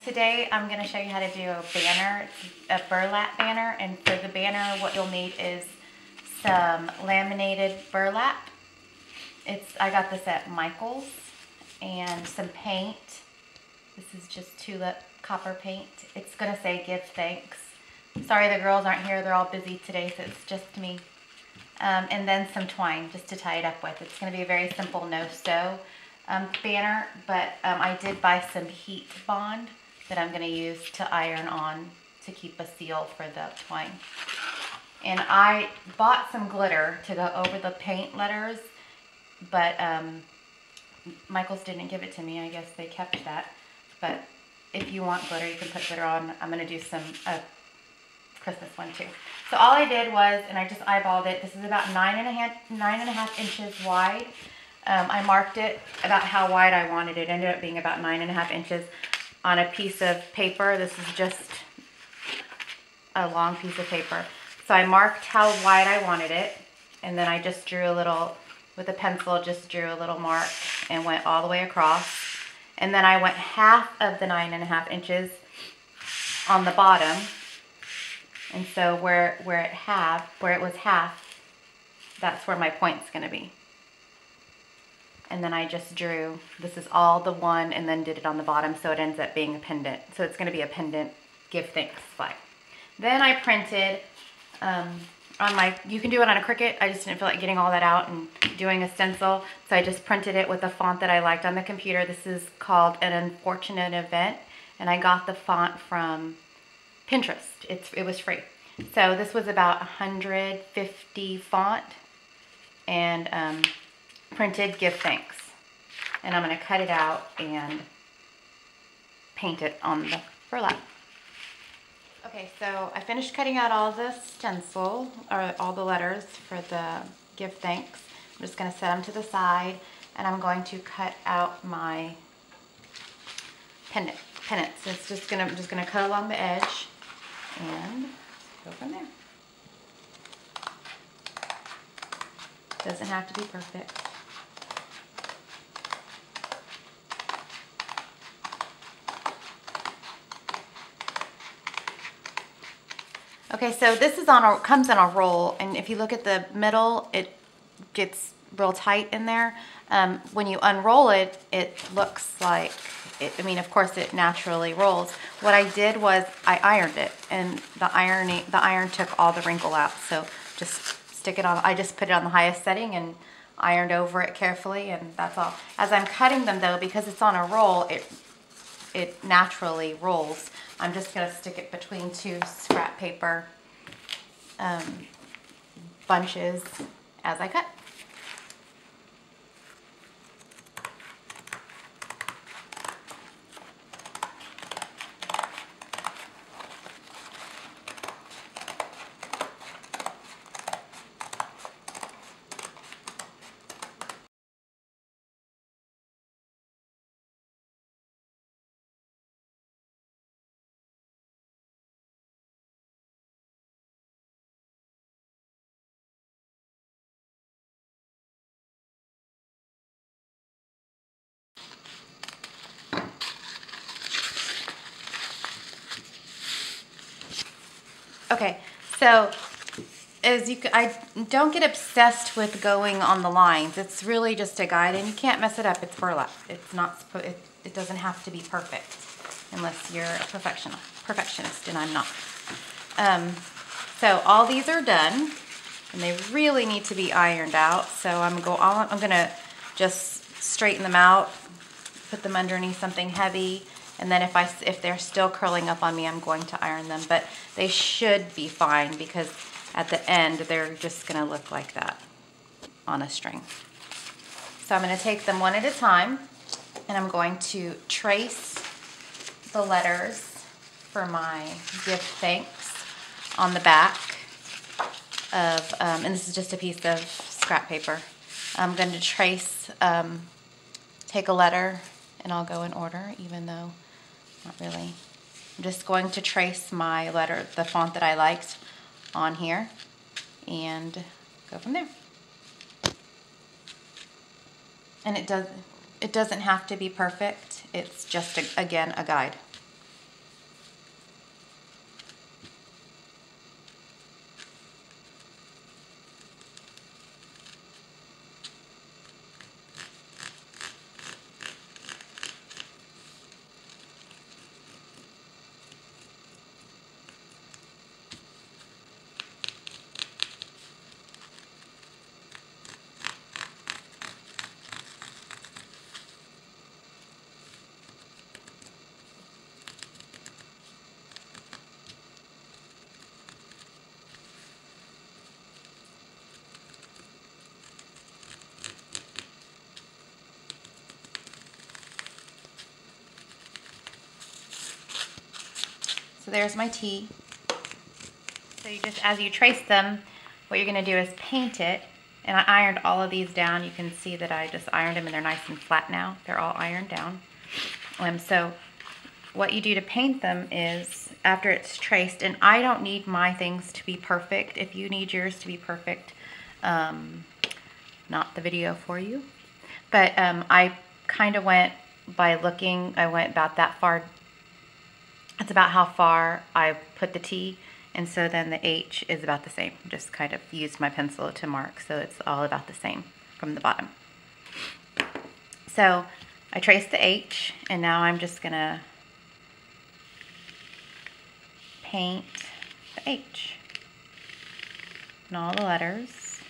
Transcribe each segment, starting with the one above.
Today I'm going to show you how to do a banner, a burlap banner, and for the banner what you'll need is some laminated burlap. I got this at Michael's, and some paint. This is just tulip copper paint. It's going to say give thanks. Sorry the girls aren't here, they're all busy today, so it's just me. And then some twine just to tie it up with. It's going to be a very simple no-sew banner, but I did buy some heat bond that I'm going to use to iron on to keep a seal for the twine. And I bought some glitter to go over the paint letters, but Michael's didn't give it to me. I guess they kept that. But if you want glitter, you can put glitter on. I'm going to do some Christmas one too. So all I did was, and I just eyeballed it, this is about 9.5 inches wide. I marked it about how wide I wanted it. It ended up being about 9.5 inches on a piece of paper. This is just a long piece of paper. So I marked how wide I wanted it, and then I just drew a little, with a pencil, just drew a little mark and went all the way across. And then I went half of the 9.5 inches on the bottom. And so where it was half, that's where my point's going to be. And then I just drew, this is all the one, and then did it on the bottom, so it ends up being a pendant. So it's going to be a pendant give thanks flag. Then I printed you can do it on a Cricut. I just didn't feel like getting all that out and doing a stencil, so I just printed it with a font that I liked on the computer. This is called An Unfortunate Event, and I got the font from Pinterest. It was free. So this was about 150 font, and printed give thanks. And I'm going to cut it out and paint it on the burlap. Okay, so I finished cutting out all the stencil, or all the letters for the give thanks. I'm just going to set them to the side, and I'm going to cut out my pennants. So I'm just gonna cut along the edge and go from there. Doesn't have to be perfect. Okay, so this is comes in a roll, and if you look at the middle, it gets real tight in there. When you unroll it, it looks like I mean, of course, it naturally rolls. What I did was I ironed it, and the iron took all the wrinkle out. So just stick it on. I just put it on the highest setting and ironed over it carefully, and that's all. As I'm cutting them, though, because it's on a roll, it naturally rolls. I'm just going to stick it between two scrap paper bunches as I cut. Okay, so I don't get obsessed with going on the lines. It's really just a guide, and you can't mess it up. It's burlap. It's not. It doesn't have to be perfect unless you're a perfectionist, and I'm not. So all these are done, and they really need to be ironed out. So I'm gonna just straighten them out, put them underneath something heavy. And then if they're still curling up on me, I'm going to iron them. But they should be fine, because at the end, they're just going to look like that on a string. So I'm going to take them one at a time, and I'm going to trace the letters for my give thanks on the back of, and this is just a piece of scrap paper. I'm going to trace, take a letter, and I'll go in order, even though not really. I'm just going to trace my letter, the font that I liked, on here, and go from there. And it doesn't have to be perfect. It's just, again, a guide. So there's my T. So you just, as you trace them, what you're gonna do is paint it. And I ironed all of these down. You can see that I just ironed them and they're nice and flat now. They're all ironed down. So what you do to paint them is, after it's traced, and I don't need my things to be perfect. If you need yours to be perfect, not the video for you. But I kind of went by looking, I went about that far. It's about how far I put the T, and so then the H is about the same. Just kind of used my pencil to mark, so it's all about the same from the bottom. So I traced the H, and now I'm just gonna paint the H and all the letters.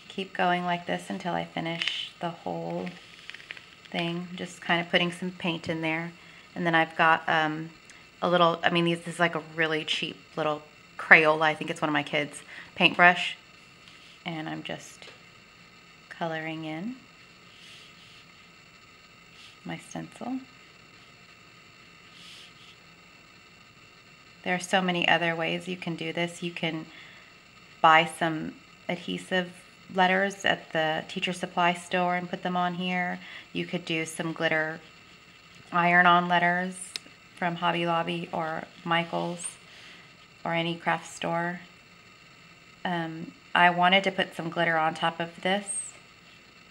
Keep going like this until I finish the whole thing, just kind of putting some paint in there. And then I've got a little, this is like a really cheap little Crayola, I think it's one of my kids' paintbrush, and I'm just coloring in my stencil. There are so many other ways you can do this. You can buy some adhesive letters at the teacher supply store and put them on here. You could do some glitter iron-on letters from Hobby Lobby or Michael's or any craft store. I wanted to put some glitter on top of this,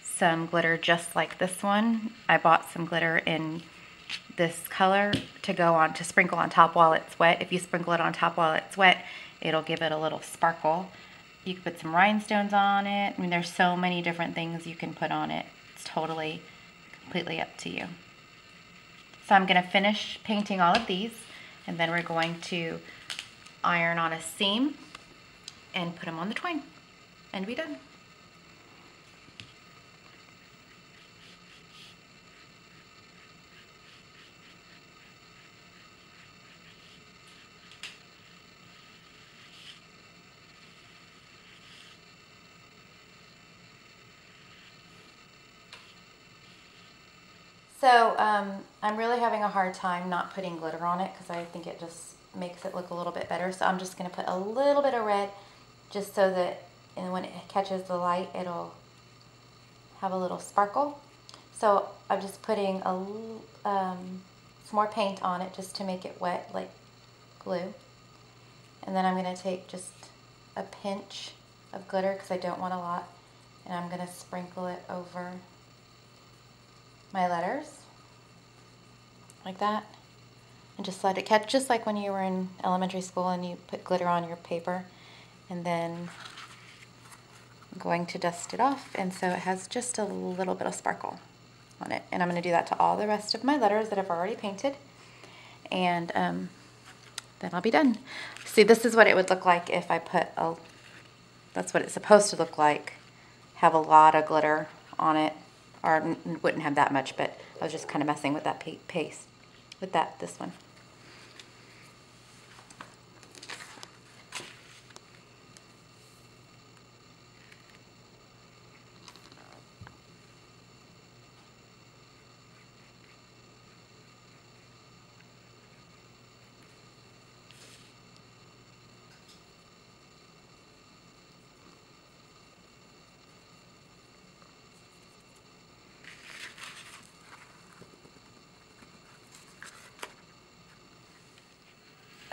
some glitter just like this one. I bought some glitter in this color to go on, to sprinkle on top while it's wet. If you sprinkle it on top while it's wet, it'll give it a little sparkle. You can put some rhinestones on it. There's so many different things you can put on it. It's totally, completely up to you. So I'm gonna finish painting all of these, and then we're going to iron on a seam and put them on the twine and be done. So I'm really having a hard time not putting glitter on it because I think it just makes it look a little bit better. So I'm just going to put a little bit of red just so that, and when it catches the light, it'll have a little sparkle. So I'm just putting some more paint on it just to make it wet like glue. And then I'm going to take just a pinch of glitter because I don't want a lot, and I'm going to sprinkle it over my letters like that, and just let it catch, just like when you were in elementary school and you put glitter on your paper. And then I'm going to dust it off, and so it has just a little bit of sparkle on it. And I'm going to do that to all the rest of my letters that I've already painted, and then I'll be done. See, this is what it would look like if I put that's what it's supposed to look like, have a lot of glitter on it. Or wouldn't have that much, but I was just kind of messing with that paste, with this one.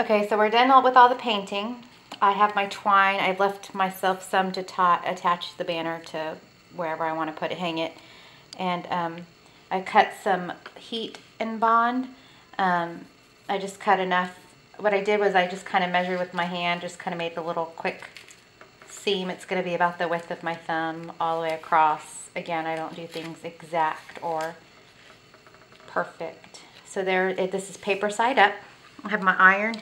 Okay, so we're done with all the painting. I have my twine. I've left myself some to attach the banner to wherever I want to hang it. And I cut some heat and bond. I just cut enough. What I did was I just kind of measured with my hand, just kind of made a little quick seam. It's going to be about the width of my thumb all the way across. Again, I don't do things exact or perfect. So this is paper side up. I have my iron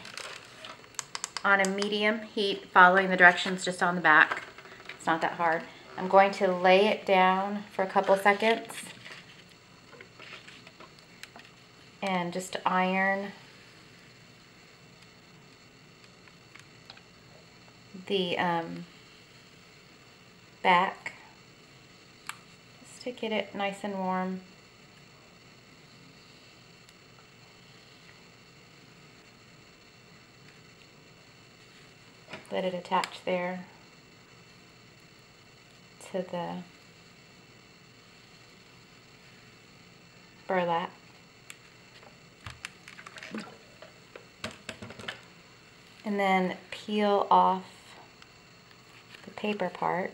on a medium heat, following the directions just on the back. It's not that hard. I'm going to lay it down for a couple seconds and just iron the back just to get it nice and warm. let it attach there to the burlap. And then peel off the paper part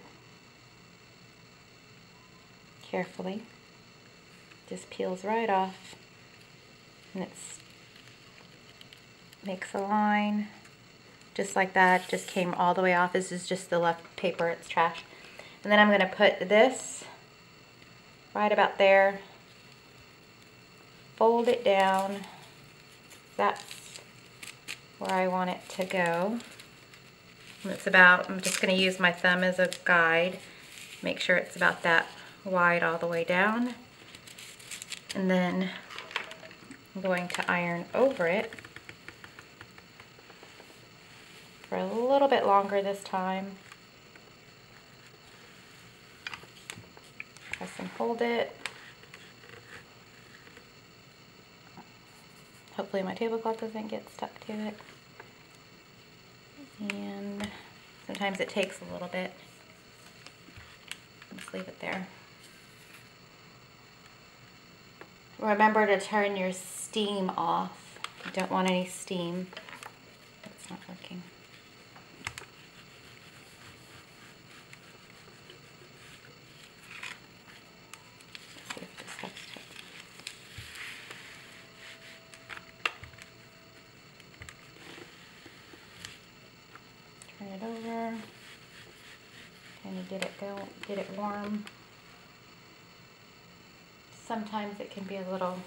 carefully. Just peels right off, and it makes a line just like that. Just came all the way off. This is just the left paper, it's trash. And then I'm going to put this right about there, fold it down. That's where I want it to go. And it's about, I'm just going to use my thumb as a guide, make sure it's about that wide all the way down. And then I'm going to iron over it for a little bit longer this time. Press and hold it. Hopefully my tablecloth doesn't get stuck to it. And sometimes it takes a little bit. Just leave it there. Remember to turn your steam off. You don't want any steam. It's not working. Let's see if this helps. Turn it over. Kind of get it warm. Sometimes it can be a little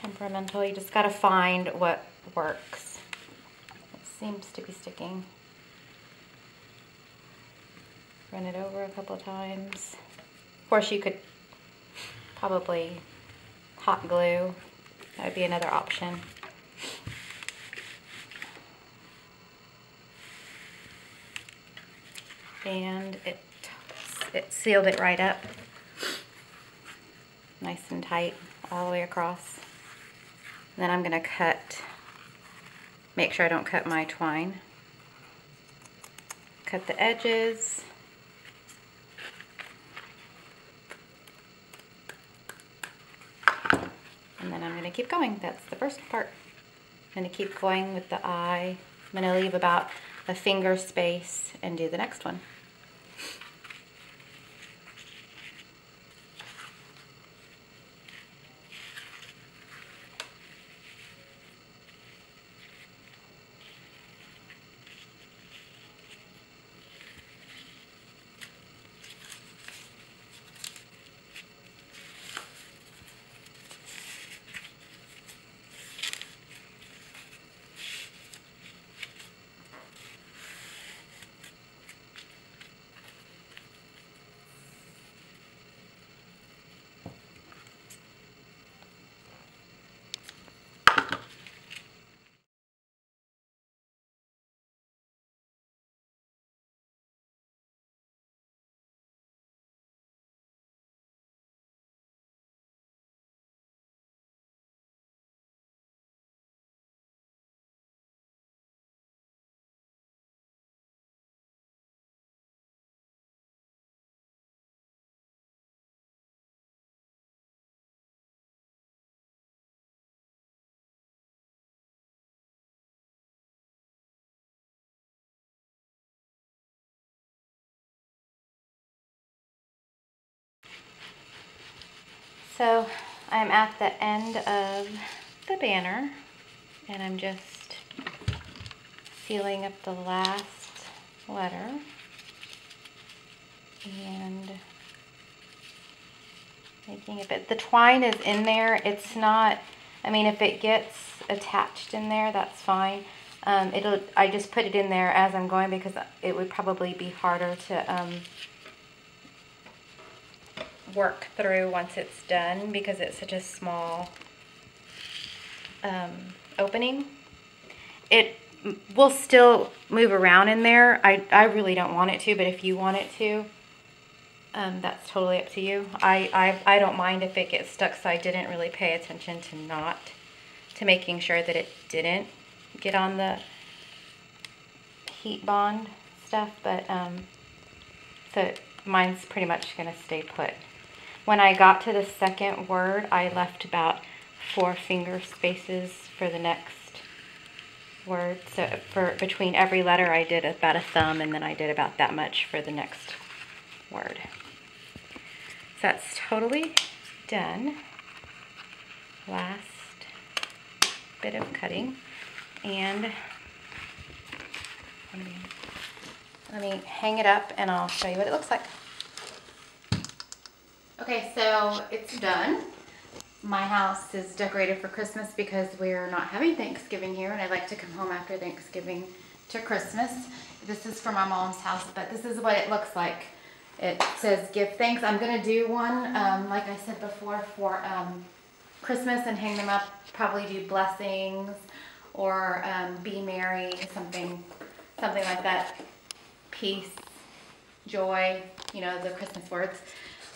temperamental. You just got to find what works. It seems to be sticking. Run it over a couple times. Of course, you could probably hot glue. That would be another option. And it sealed it right up. Nice and tight all the way across. And then I'm going to cut, make sure I don't cut my twine. Cut the edges. And then I'm going to keep going. That's the first part. I'm going to keep going with the eye. I'm going to leave about a finger space and do the next one. So I'm at the end of the banner, and I'm just sealing up the last letter and making it, but the twine is in there. It's not, I mean, if it gets attached in there, that's fine. I just put it in there as I'm going because it would probably be harder to work through once it's done because it's such a small opening. It will still move around in there. I really don't want it to, but if you want it to, that's totally up to you. I don't mind if it gets stuck, so I didn't really pay attention to making sure that it didn't get on the heat bond stuff, but so mine's pretty much going to stay put. When I got to the second word, I left about 4 finger spaces for the next word. So for between every letter, I did about a thumb, and then I did about that much for the next word. So that's totally done. Last bit of cutting, and let me hang it up and I'll show you what it looks like. Okay, so it's done. My house is decorated for Christmas because we're not having Thanksgiving here, and I like to come home after Thanksgiving to Christmas. This is for my mom's house, but this is what it looks like. It says give thanks. I'm going to do one, like I said before, for Christmas and hang them up. Probably do blessings or be merry, something like that. Peace, joy, you know, the Christmas words.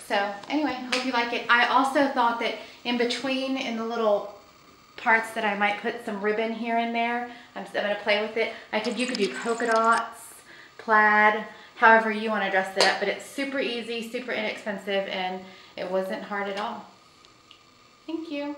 So anyway, hope you like it. I also thought that in between, in the little parts that I might put some ribbon here and there, I'm going to play with it. You could do polka dots, plaid, however you want to dress it up, but it's super easy, super inexpensive, and it wasn't hard at all. Thank you.